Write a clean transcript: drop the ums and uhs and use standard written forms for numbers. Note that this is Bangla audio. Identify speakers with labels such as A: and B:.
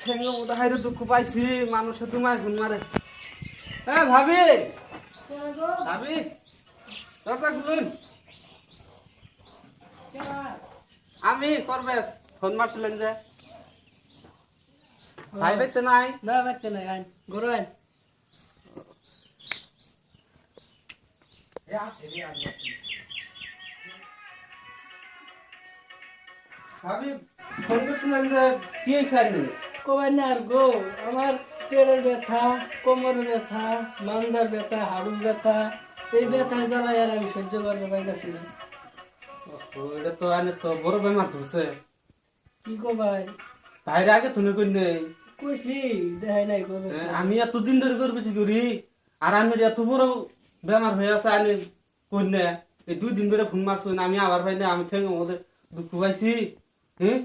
A: ঠেঙ্গে উদাহারে দুঃখ পাইছি মানুষে তোমায় গুণ মারে। হ্যাঁ ভাবি ভাবি দরজা খুলুন। আমি করবে ফোন মারছিলেন যে ভাই বাইতে নাই
B: না বাইতে নাই আইন গরু আইন
A: ভাবি ফোন করছিলেন যে কি হয়েছে আইনি?
B: কবাই না আর গো আমার পেটের ব্যথা কোমরের ব্যথা মান্দার ব্যথা হাড়ুর ব্যথা এই ব্যথা জ্বালায় আর আমি সহ্য করতে পারতেছি না।
A: এটা তো আইনে তো বড় বেমার ধরছে।
B: কি কো ভাই
A: তাইরে আগে তুমি কই নেই
B: কইছি দেখাই নাই কবে
A: আমি এতদিন ধরে করবেছি করি আর আমি এত বড় বেমার হয়ে আছে আনি কই না এই 2 দিন ধরে ফোন মারছো আমি আবার ভাই না আমি ঠেঙ্গে মধ্যে দুঃখ পাইছি। হ্যাঁ